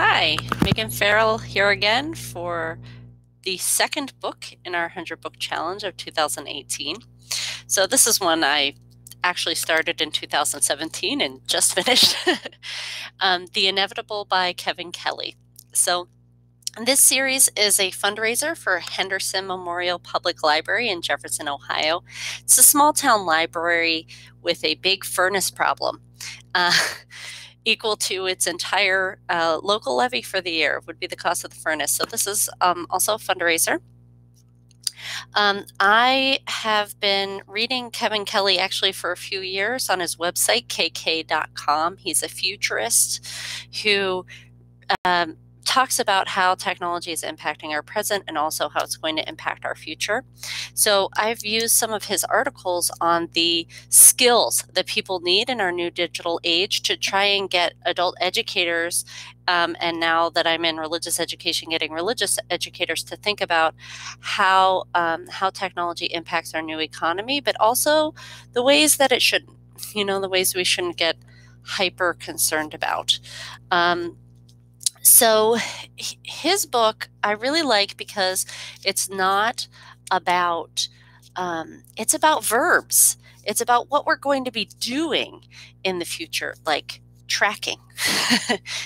Hi, Meagen Farrell here again for the second book in our 100 book challenge of 2018. So this is one I actually started in 2017 and just finished. The Inevitable by Kevin Kelly. So this series is a fundraiser for Henderson Memorial Public Library in Jefferson, Ohio. It's a small town library with a big furnace problem. Equal to its entire local levy for the year would be the cost of the furnace. So this is also a fundraiser. I have been reading Kevin Kelly actually for a few years on his website, kk.com. He's a futurist who talks about how technology is impacting our present and also how it's going to impact our future. So I've used some of his articles on the skills that people need in our new digital age to try and get adult educators, and now that I'm in religious education, getting religious educators to think about how technology impacts our new economy, but also the ways that it shouldn't, the ways we shouldn't get hyper concerned about. So his book I really like because it's not about, it's about verbs. It's about what we're going to be doing in the future, like tracking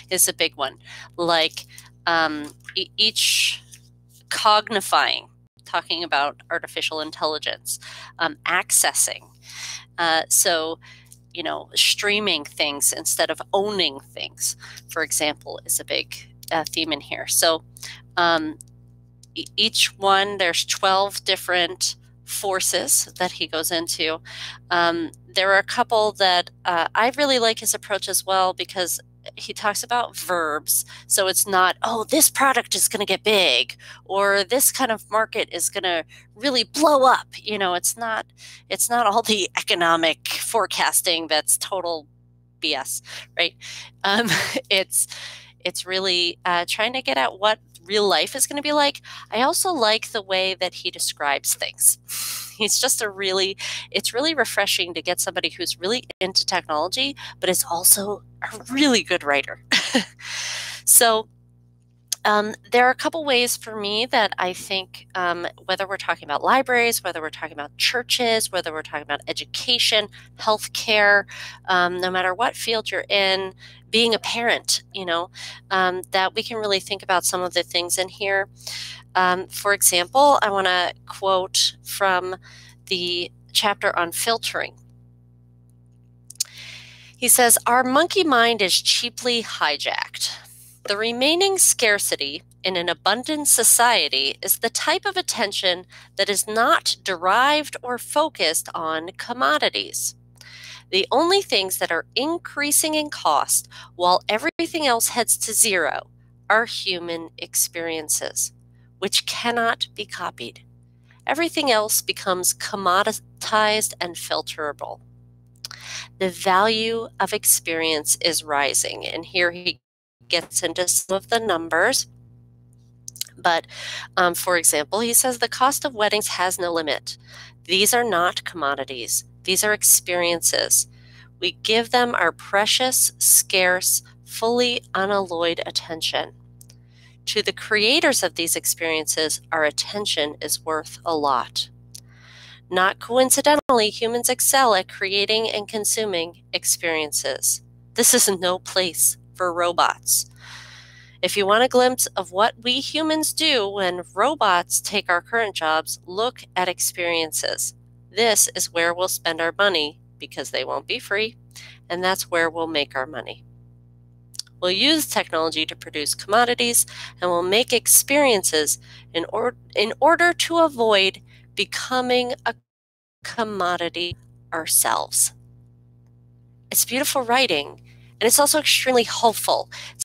is a big one, like each cognifying, talking about artificial intelligence, accessing. Streaming things instead of owning things, for example, is a big theme in here. So each one, there's 12 different forces that he goes into. There are a couple that I really like his approach as well, because he talks about verbs. So it's not, oh, this product is going to get big, or this kind of market is going to really blow up. It's not all the economic forecasting that's total BS, right? It's really trying to get at what real life is going to be like. I also like the way that he describes things. He's just it's really refreshing to get somebody who's really into technology, but is also a really good writer. So there are a couple ways for me that I think, whether we're talking about libraries, whether we're talking about churches, whether we're talking about education, healthcare, no matter what field you're in, being a parent, that we can really think about some of the things in here. For example, I want to quote from the chapter on filtering. He says, "Our monkey mind is cheaply hijacked. The remaining scarcity in an abundant society is the type of attention that is not derived or focused on commodities. The only things that are increasing in cost while everything else heads to zero are human experiences, which cannot be copied. Everything else becomes commoditized and filterable. The value of experience is rising." And here he gets into some of the numbers. But for example, he says the cost of weddings has no limit. These are not commodities. These are experiences. We give them our precious, scarce, fully unalloyed attention. To the creators of these experiences, our attention is worth a lot. Not coincidentally, humans excel at creating and consuming experiences. This is no place for robots. If you want a glimpse of what we humans do when robots take our current jobs, look at experiences. This is where we'll spend our money because they won't be free, and that's where we'll make our money. We'll use technology to produce commodities, and we'll make experiences in order to avoid becoming a commodity ourselves. It's beautiful writing, and it's also extremely hopeful.